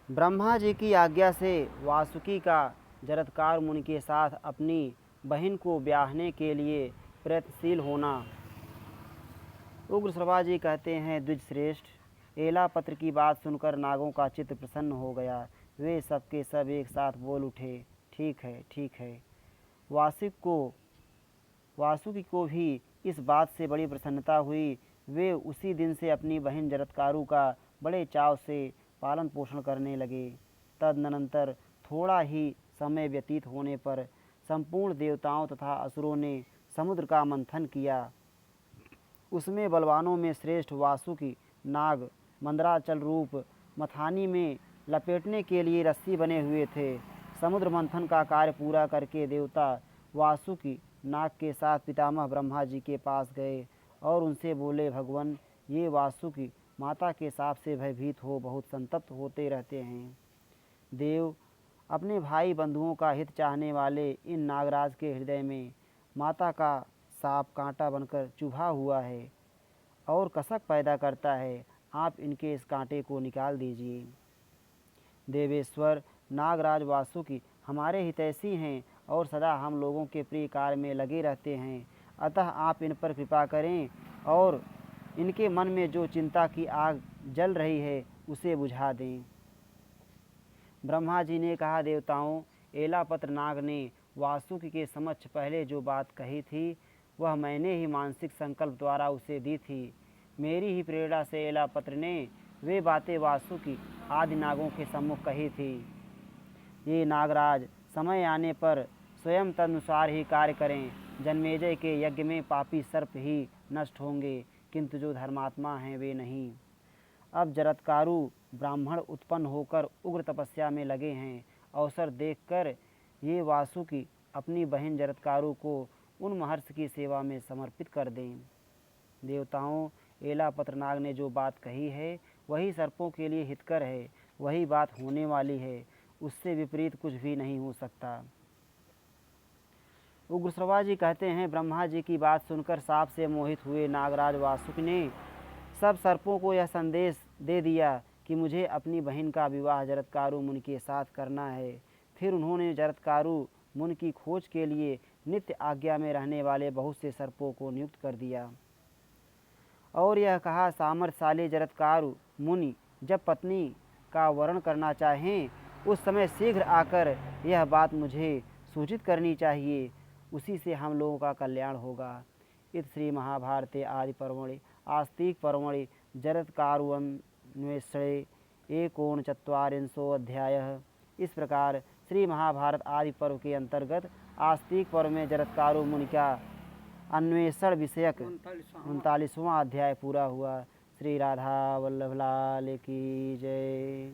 ब्रह्मा जी की आज्ञा से वासुकी का जरत्कार मुनि के साथ अपनी बहन को ब्याहने के लिए प्रयत्नशील होना। उग्र श्रवा जी कहते हैं, द्विज श्रेष्ठ, एलापत्र की बात सुनकर नागों का चित्त प्रसन्न हो गया। वे सब के सब एक साथ बोल उठे, ठीक है ठीक है। वासुकी को भी इस बात से बड़ी प्रसन्नता हुई। वे उसी दिन से अपनी बहन जरत्कारु का बड़े चाव से पालन पोषण करने लगे। तदनंतर थोड़ा ही समय व्यतीत होने पर संपूर्ण देवताओं तथा असुरों ने समुद्र का मंथन किया। उसमें बलवानों में श्रेष्ठ वासुकी नाग मंदराचल रूप मथानी में लपेटने के लिए रस्सी बने हुए थे। समुद्र मंथन का कार्य पूरा करके देवता वासुकी नाग के साथ पितामह ब्रह्मा जी के पास गए और उनसे बोले, भगवान, ये वासुकी माता के साप से भयभीत हो बहुत संतप्त होते रहते हैं। देव, अपने भाई बंधुओं का हित चाहने वाले इन नागराज के हृदय में माता का साप कांटा बनकर चुभा हुआ है और कसक पैदा करता है। आप इनके इस कांटे को निकाल दीजिए। देवेश्वर, नागराज वासुकी हमारे हितैषी हैं और सदा हम लोगों के प्रिय कार्य में लगे रहते हैं, अतः आप इन पर कृपा करें और इनके मन में जो चिंता की आग जल रही है उसे बुझा दें। ब्रह्मा जी ने कहा, देवताओं, एलापत्र नाग ने वासुकी के समक्ष पहले जो बात कही थी वह मैंने ही मानसिक संकल्प द्वारा उसे दी थी। मेरी ही प्रेरणा से एलापत्र ने वे बातें वासुकी आदि नागों के सम्मुख कही थी। ये नागराज समय आने पर स्वयं तदनुसार ही कार्य करें। जन्मेजय के यज्ञ में पापी सर्प ही नष्ट होंगे, किंतु जो धर्मात्मा हैं वे नहीं। अब जरत्कारु ब्राह्मण उत्पन्न होकर उग्र तपस्या में लगे हैं। अवसर देखकर ये वासुकी अपनी बहन जरत्कारु को उन महर्षि की सेवा में समर्पित कर दें। देवताओं, एलापत्र नाग ने जो बात कही है वही सर्पों के लिए हितकर है, वही बात होने वाली है, उससे विपरीत कुछ भी नहीं हो सकता। उग्रश्रवा जी कहते हैं, ब्रह्मा जी की बात सुनकर साप से मोहित हुए नागराज वासुकी ने सब सर्पों को यह संदेश दे दिया कि मुझे अपनी बहन का विवाह जरत्कारु मुनि के साथ करना है। फिर उन्होंने जरत्कारु मुनि की खोज के लिए नित्य आज्ञा में रहने वाले बहुत से सर्पों को नियुक्त कर दिया और यह कहा, सामर्थ्यशाली जरत्कारु मुनि जब पत्नी का वरण करना चाहें उस समय शीघ्र आकर यह बात मुझे सूचित करनी चाहिए, उसी से हम लोगों का कल्याण होगा। इस श्री महाभारते आदि पर्वणि आस्तिक पर्वणि जरत्कारुन्वेषणे 39 अध्याय। इस प्रकार श्री महाभारत आदि पर्व के अंतर्गत आस्तिक पर्व में जरत्कारु मुनि का अन्वेषण विषयक 39वां अध्याय पूरा हुआ। श्री राधा वल्लभ लाल की जय।